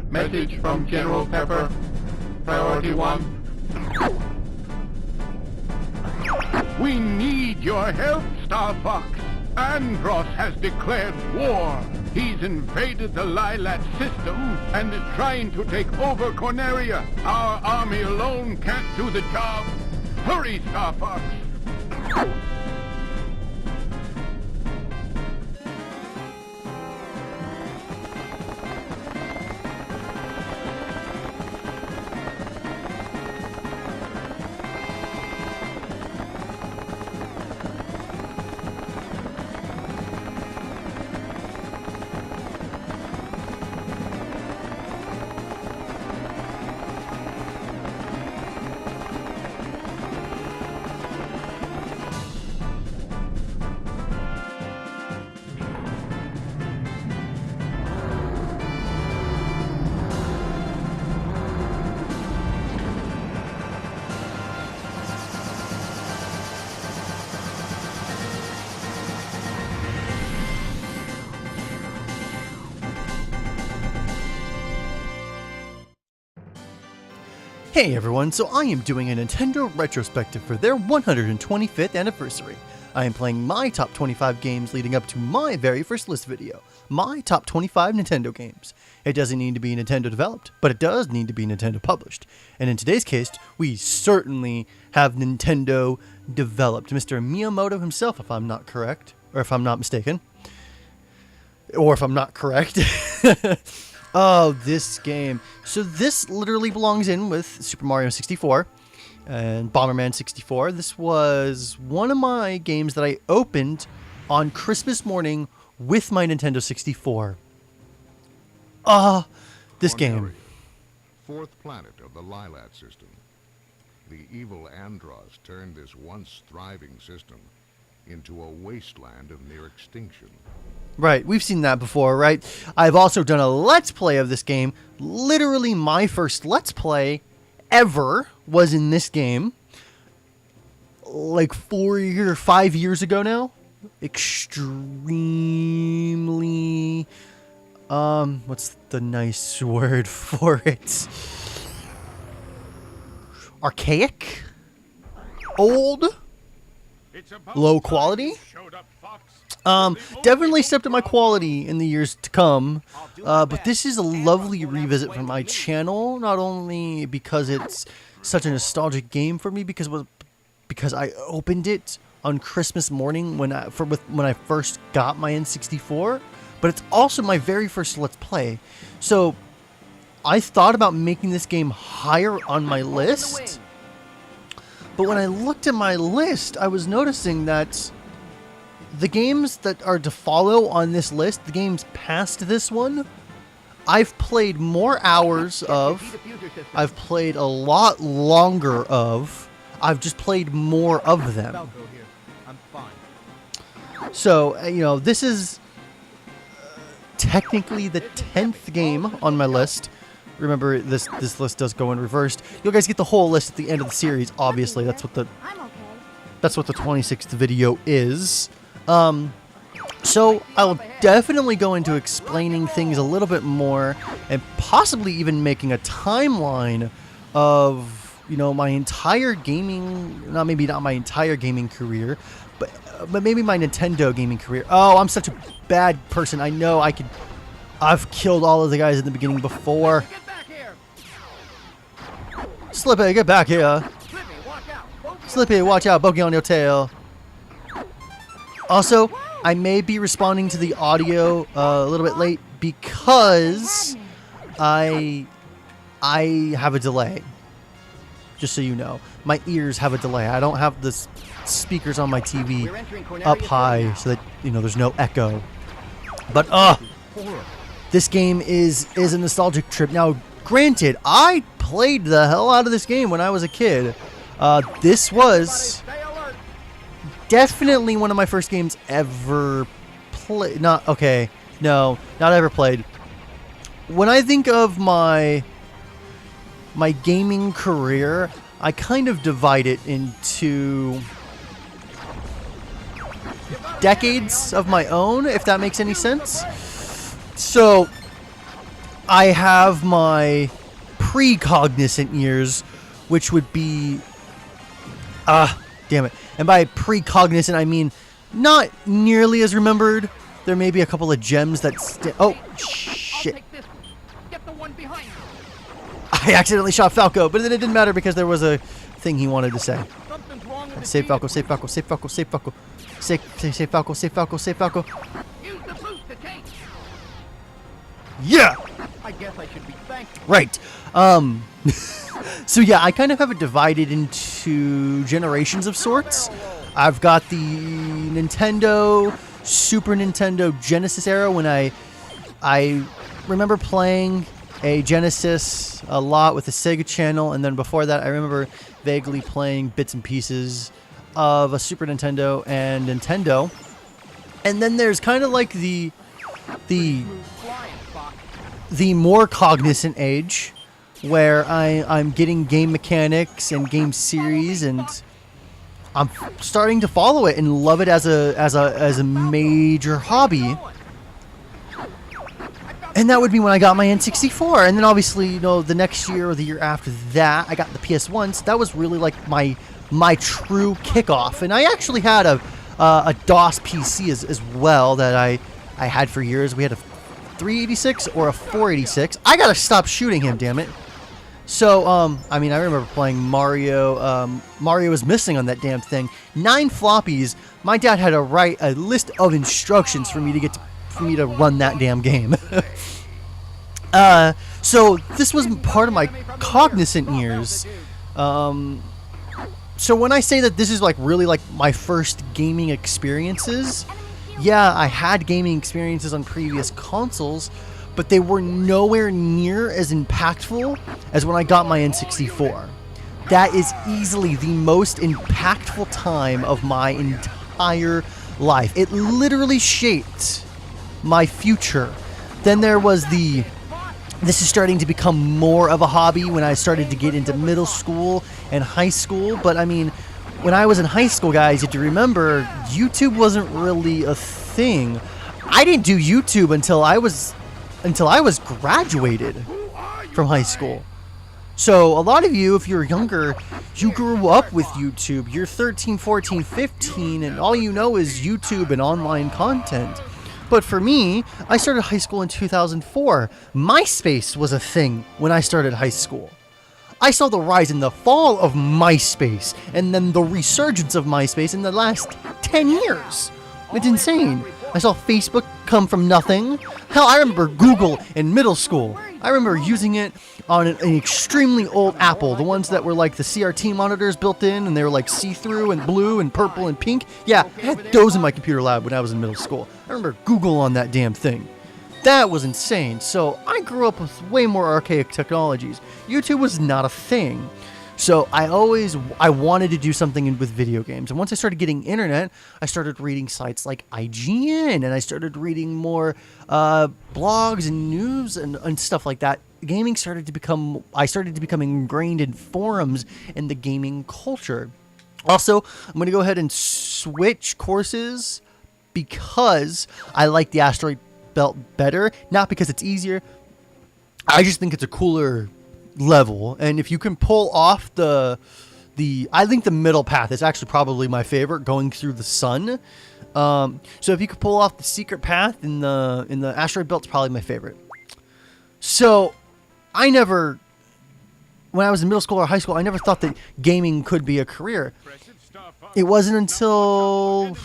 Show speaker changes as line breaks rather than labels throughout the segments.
Message from General Pepper. Priority 1. We need your help, Star Fox. Andros has declared war. He's invaded the Lilat system and is trying to take over Corneria. Our army alone can't do the job. Hurry, Star Fox.
Hey everyone, so I am doing a Nintendo retrospective for their 125th anniversary. I am playing my top 25 games leading up to my very first list video, my top 25 Nintendo games. It doesn't need to be Nintendo developed, but it does need to be Nintendo published. And in today's case, we certainly have Nintendo developed. Mr. Miyamoto himself, if I'm not correct, or if I'm not mistaken, or if I'm not correct. Oh, this game. So this literally belongs in with Super Mario 64 and Bomberman 64. This was one of my games that I opened on Christmas morning with my Nintendo 64. This game.
Fourth planet of the Lilat system. The evil Andros turned this once thriving system into a wasteland of near extinction.
Right, we've seen that before, right? I've also done a Let's Play of this game. Literally, my first Let's Play ever was in this game. Like 5 years ago now. Extremely... what's the nice word for it? Archaic? Old? Low quality? Definitely stepped up my quality in the years to come, but this is a lovely revisit for my channel, not only because it's such a nostalgic game for me, because I opened it on Christmas morning when I first got my N64, but it's also my very first Let's Play. So I thought about making this game higher on my list, but when I looked at my list, I was noticing that the games that are to follow on this list, the games past this one, I've played more hours of, I've played a lot longer of, I've just played more of them. So, you know, this is technically the 10th game on my list. Remember, this list does go in reversed. You guys get the whole list at the end of the series, obviously. That's what the 26th video is. So I'll definitely go into explaining things a little bit more and possibly even making a timeline of, you know, my entire gaming, maybe not my entire gaming career, but maybe my Nintendo gaming career. Oh, I'm such a bad person. I know I've killed all of the guys in the beginning before. Slippy, get back here. Slippy, watch out, bogey on your tail. Also, I may be responding to the audio a little bit late because I have a delay. Just so you know, my ears have a delay. I don't have the speakers on my TV up high so that, you know, there's no echo. But this game is a nostalgic trip. Now, granted, I played the hell out of this game when I was a kid. This was definitely one of my first games ever played. Not ever played. When I think of my gaming career, I kind of divide it into decades of my own, if that makes any sense. So, I have my precognizant years, which would be... damn it. And by precognizant, I mean not nearly as remembered. There may be a couple of gems that... oh, shit.
Get the one behind.
I accidentally shot Falco, but then it didn't matter because there was a thing he wanted to say.
Something's wrong with the
Save Falco, save Falco, save Falco, save Falco. Save Falco, save Falco, save Falco.
Use the boost to take.
Yeah!
I guess I should be thankful.
Right. So yeah, I kind of have it divided into generations of sorts. I've got the Nintendo, Super Nintendo, Genesis era when I remember playing a Genesis a lot with the Sega Channel, and then before that I remember vaguely playing bits and pieces of a Super Nintendo and Nintendo. And then there's kind of like the more cognizant age, where I'm getting game mechanics and game series, and I'm starting to follow it and love it as a major hobby. And that would be when I got my N64, and then obviously, you know, the next year or the year after that, I got the PS1. So that was really like my true kickoff. And I actually had a DOS PC as well that I had for years. We had a 386 or a 486. I gotta stop shooting him, damn it. So, I mean, I remember playing Mario. Mario was missing on that damn thing. 9 floppies. My dad had to write a list of instructions for me to run that damn game. So this was part of my cognizant years. So when I say that this is like really like my first gaming experiences, yeah, I had gaming experiences on previous consoles, but they were nowhere near as impactful as when I got my N64. That is easily the most impactful time of my entire life. It literally shaped my future. Then there was this is starting to become more of a hobby when I started to get into middle school and high school. But I mean, when I was in high school, guys, you have to remember, YouTube wasn't really a thing. I didn't do YouTube until I was graduated from high school. So a lot of you, if you're younger, you grew up with YouTube. You're 13, 14, 15, and all you know is YouTube and online content. But for me, I started high school in 2004. MySpace was a thing when I started high school. I saw the rise and the fall of MySpace, and then the resurgence of MySpace in the last 10 years. It's insane. I saw Facebook come from nothing. Hell, I remember Google in middle school. I remember using it on an extremely old Apple, the ones that were like the CRT monitors built in, and they were like see-through and blue and purple and pink. Yeah, I had those in my computer lab when I was in middle school. I remember Google on that damn thing. That was insane. So I grew up with way more archaic technologies. YouTube was not a thing. So I wanted to do something with video games. And once I started getting internet, I started reading sites like IGN, and I started reading more blogs and news and stuff like that. I started to become ingrained in forums and the gaming culture. Also, I'm going to go ahead and switch courses because I like the asteroid belt better. Not because it's easier. I just think it's a cooler level, and if you can pull off I think the middle path is actually probably my favorite, going through the sun. So if you could pull off the secret path in the asteroid belt, it's probably my favorite. So when I was in middle school or high school, I never thought that gaming could be a career. It wasn't until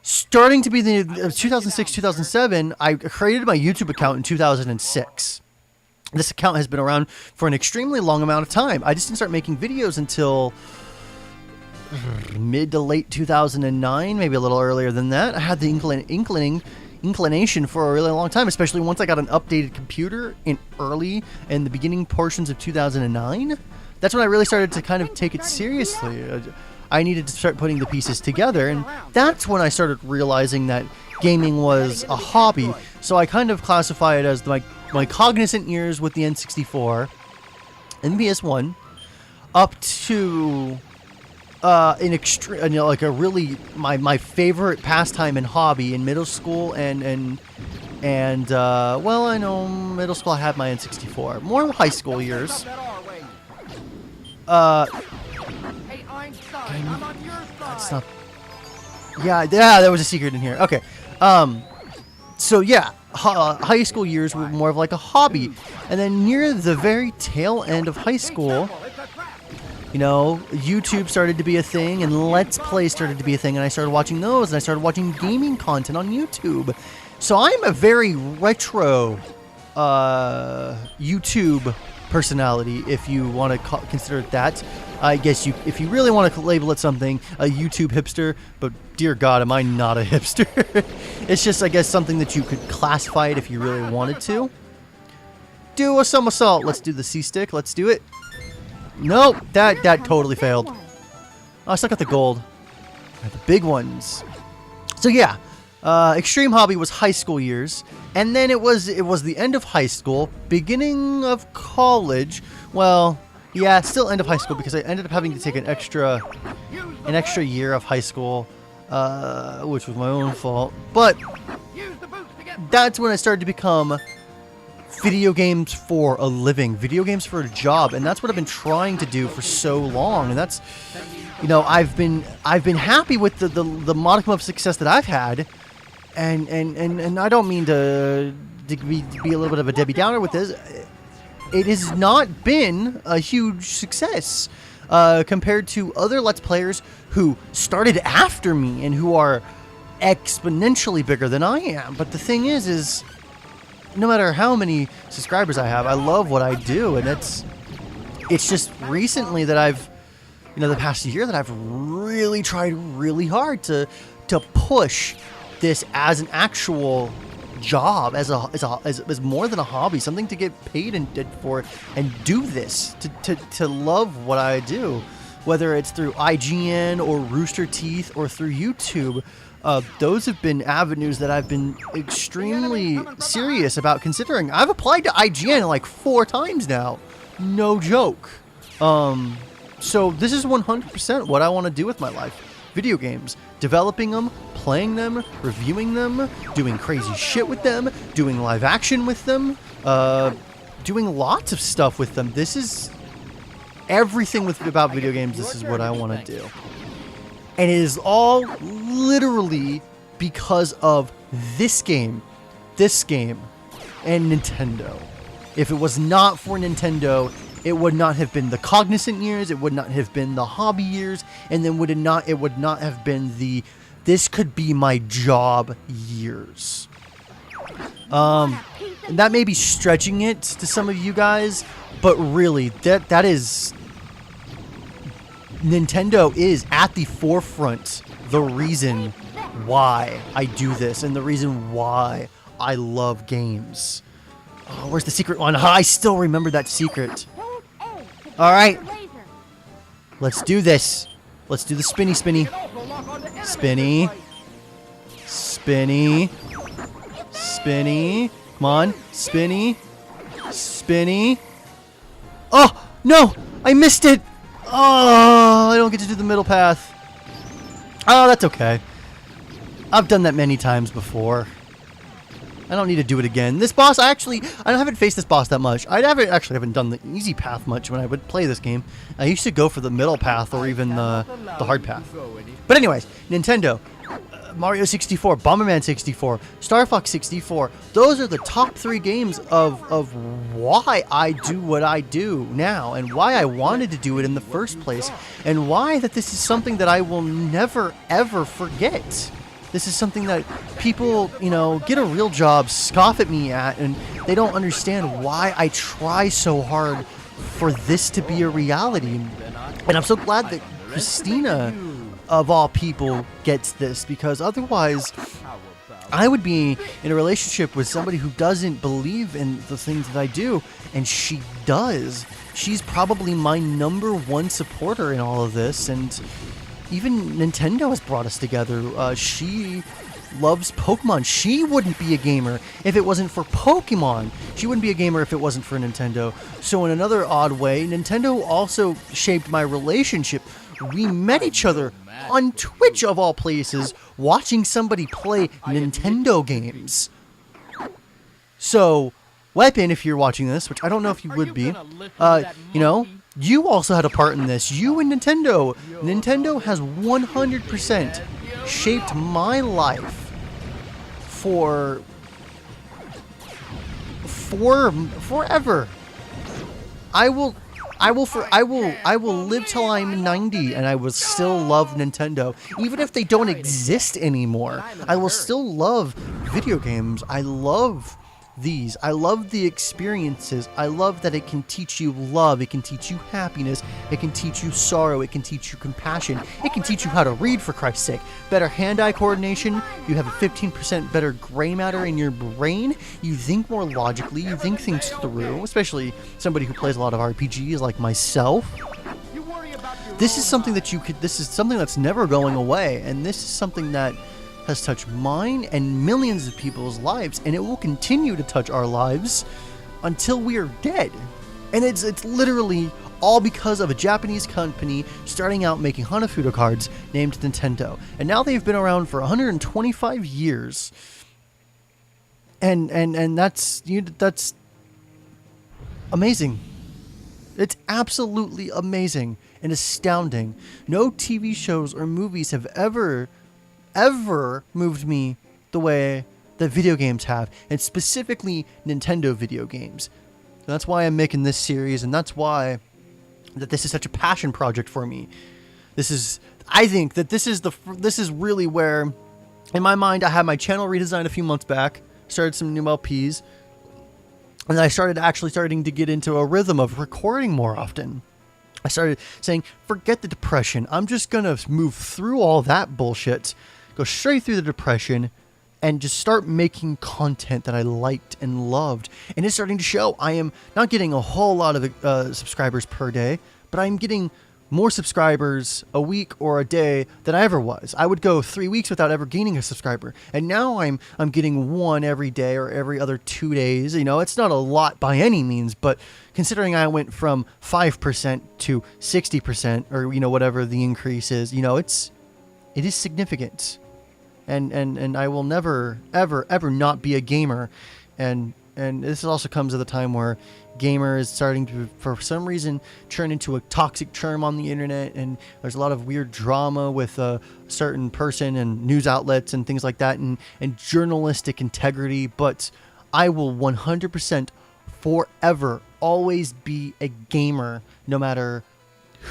starting to be the 2006, 2007, I created my YouTube account in 2006. This account has been around for an extremely long amount of time. I just didn't start making videos until mid to late 2009, maybe a little earlier than that. I had the inclination for a really long time, especially once I got an updated computer in the beginning portions of 2009. That's when I really started to kind of take it seriously. I needed to start putting the pieces together, and that's when I started realizing that gaming was a hobby. So I kind of classify it as my cognizant years with the N64 and PS1 up to my favorite pastime and hobby in middle school and And, well, I know middle school I had my N64. More high school years.
Hey, Einstein, I'm on your side.
It's not... Yeah, there was a secret in here. Okay. So, yeah, high school years were more of like a hobby. And then near the very tail end of high school, you know, YouTube started to be a thing, and Let's Play started to be a thing, and I started watching those, and I started watching gaming content on YouTube. So I'm a very retro YouTube personality, if you want to consider it that. I guess if you really want to label it something, a YouTube hipster, but dear God, am I not a hipster? It's just, I guess, something that you could classify it if you really wanted to. Do a somersault. Let's do the C-stick. Let's do it. Nope, that totally failed. Oh, I still got the gold. The big ones. So yeah, Extreme Hobby was high school years, and then it was the end of high school, beginning of college. Well, yeah, still end of high school because I ended up having to take an extra year of high school, which was my own fault. But that's when I started to become video games for a living, video games for a job, and that's what I've been trying to do for so long. And that's, you know, I've been happy with the modicum of success that I've had, and I don't mean to be a little bit of a Debbie Downer with this. It has not been a huge success compared to other Let's Players who started after me and who are exponentially bigger than I am. But the thing is no matter how many subscribers I have, I love what I do, and it's just recently that I've, you know, the past year that I've really tried really hard to push this as an actual job, as more than a hobby, something to get paid for, and do this to love what I do, whether it's through IGN or Rooster Teeth or through YouTube. Those have been avenues that I've been extremely serious about considering. I've applied to IGN like 4 times now. No joke. So this is 100% what I want to do with my life. Video games. Developing them, playing them, reviewing them, doing crazy shit with them, doing live action with them, doing lots of stuff with them. This is everything about video games. This is what I want to do. And it is all literally because of this game, and Nintendo. If it was not for Nintendo, it would not have been the Cognizant years, it would not have been the hobby years, and then it would not have been the this could be my job years. That may be stretching it to some of you guys, but really, that is... Nintendo is at the forefront, the reason why I do this, and the reason why I love games. Oh, where's the secret one? I still remember that secret. Alright. Let's do this. Let's do the spinny. Spinny. Come on. Spinny. Oh, no! I missed it! Oh, I don't get to do the middle path. Oh, that's okay. I've done that many times before. I don't need to do it again. This boss, I haven't faced this boss that much. I haven't done the easy path much when I would play this game. I used to go for the middle path or even the hard path. But anyways, Nintendo. Mario 64, Bomberman 64, Star Fox 64. Those are the top 3 games of why I do what I do now, and why I wanted to do it in the first place, and why that this is something that I will never ever forget. This is something that people, you know, get a real job, scoff at me at, and they don't understand why I try so hard for this to be a reality. And I'm so glad that Christina, of all people, gets this, because otherwise I would be in a relationship with somebody who doesn't believe in the things that I do, and she does. She's probably my #1 supporter in all of this, and even Nintendo has brought us together. She loves Pokemon. She wouldn't be a gamer if it wasn't for Pokemon. She wouldn't be a gamer if it wasn't for Nintendo. So in another odd way, Nintendo also shaped my relationship. We met each other on Twitch, of all places, watching somebody play Nintendo games. So, Weapon, if you're watching this, which I don't know if you would be, you know, you also had a part in this. You and Nintendo. Nintendo has 100% shaped my life forever. I will live till I'm 90 and I will still love Nintendo. Even if they don't exist anymore, I will still love video games. I love these. I love the experiences. I love that it can teach you love. It can teach you happiness. It can teach you sorrow. It can teach you compassion. It can teach you how to read, for Christ's sake. Better hand-eye coordination. You have a 15% better gray matter in your brain. You think more logically. You think things through, especially somebody who plays a lot of RPGs like myself. This is something that this is something that's never going away, and this is something that has touched mine and millions of people's lives, and it will continue to touch our lives until we are dead. And it's literally all because of a Japanese company starting out making Hanafuda cards named Nintendo. And now they've been around for 125 years. And that's amazing. It's absolutely amazing and astounding. No TV shows or movies have ever moved me the way that video games have, and specifically Nintendo video games. And that's why I'm making this series, and that's why that this is such a passion project for me. I think that this is really where, in my mind, I had my channel redesigned a few months back, started some new LPs, and I starting to get into a rhythm of recording more often. I started saying, forget the depression. I'm just gonna move through all that bullshit, go straight through the depression, and just start making content that I liked and loved. And it's starting to show. I am not getting a whole lot of subscribers per day, but I'm getting more subscribers a week or a day than I ever was. I would go 3 weeks without ever gaining a subscriber, and now I'm getting one every day or every other 2 days. You know, it's not a lot by any means, but considering I went from 5% to 60%, or you know, whatever the increase is, you know, it is significant. And I will never, ever not be a gamer. And this also comes at a time where gamer is starting to, for some reason, turn into a toxic term on the internet. And there's a lot of weird drama with a certain person and news outlets and things like that, and journalistic integrity. But I will 100% forever always be a gamer, no matter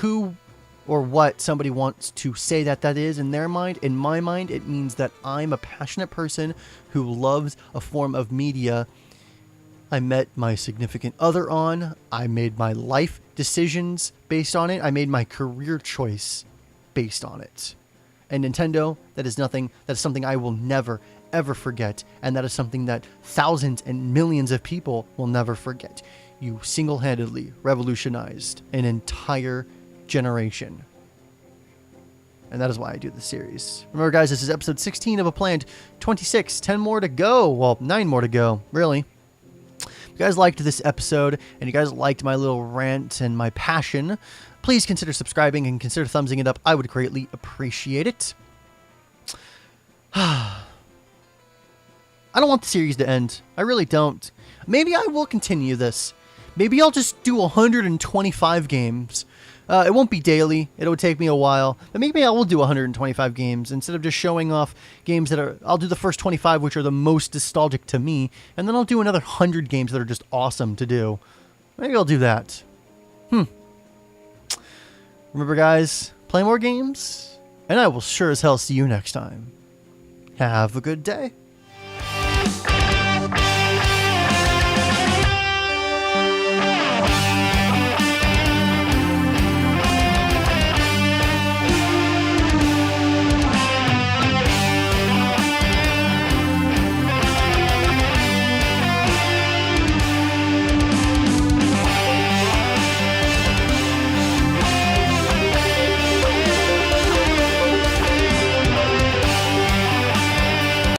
who or what somebody wants to say that is in their mind. In my mind, it means that I'm a passionate person who loves a form of media I met my significant other on. I made my life decisions based on it. I made my career choice based on it. And Nintendo, that is something I will never, ever forget. And that is something that thousands and millions of people will never forget. You single-handedly revolutionized an entire generation. And that is why I do this series. Remember, guys, this is episode 16 of a planned 26. 10 more to go. Well, 9 more to go, really. If you guys liked this episode and you guys liked my little rant and my passion, please consider subscribing and consider thumbsing it up. I would greatly appreciate it. I don't want the series to end. I really don't. Maybe I will continue this. Maybe I'll just do 125 games. It won't be daily. It'll take me a while. But maybe I will do 125 games instead of just showing off games that are... I'll do the first 25, which are the most nostalgic to me. And then I'll do another 100 games that are just awesome to do. Maybe I'll do that. Remember, guys, play more games. And I will sure as hell see you next time. Have a good day.